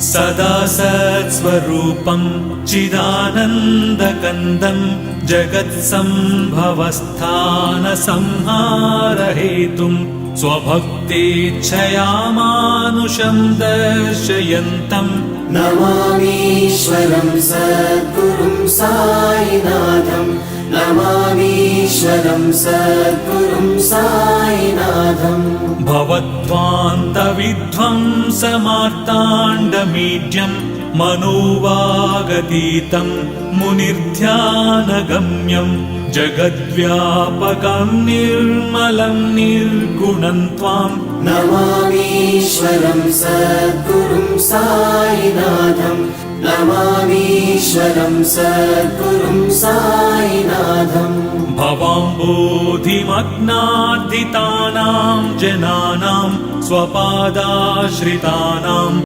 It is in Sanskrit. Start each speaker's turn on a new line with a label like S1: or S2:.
S1: सदा सत्स्वरूपं चिदानन्दकन्दं जगत्सम्भवस्थानसंहारहेतुं स्वभक्तेच्छया मानुषं दर्शयन्तं
S2: नमामीश्वरं सद्गुरुं साईनाथं नमामीश्वरं सद्गुरुं साईनाथं
S1: भवद्ध्वान्तविध्वंसमार्ताण्डमीड्यं मनोवागतीतं मुनिर्ध्यानगम्यं जगद्व्यापकं निर्मलं निर्गुणं त्वां
S2: नमामीश्वरं सद्गुरुं साईनाथं नमामीश्वरं सद्गुरुं साईनाथं
S1: भवाम्बोधिमग्नार्दितानां जनानां स्वपादाश्रितानां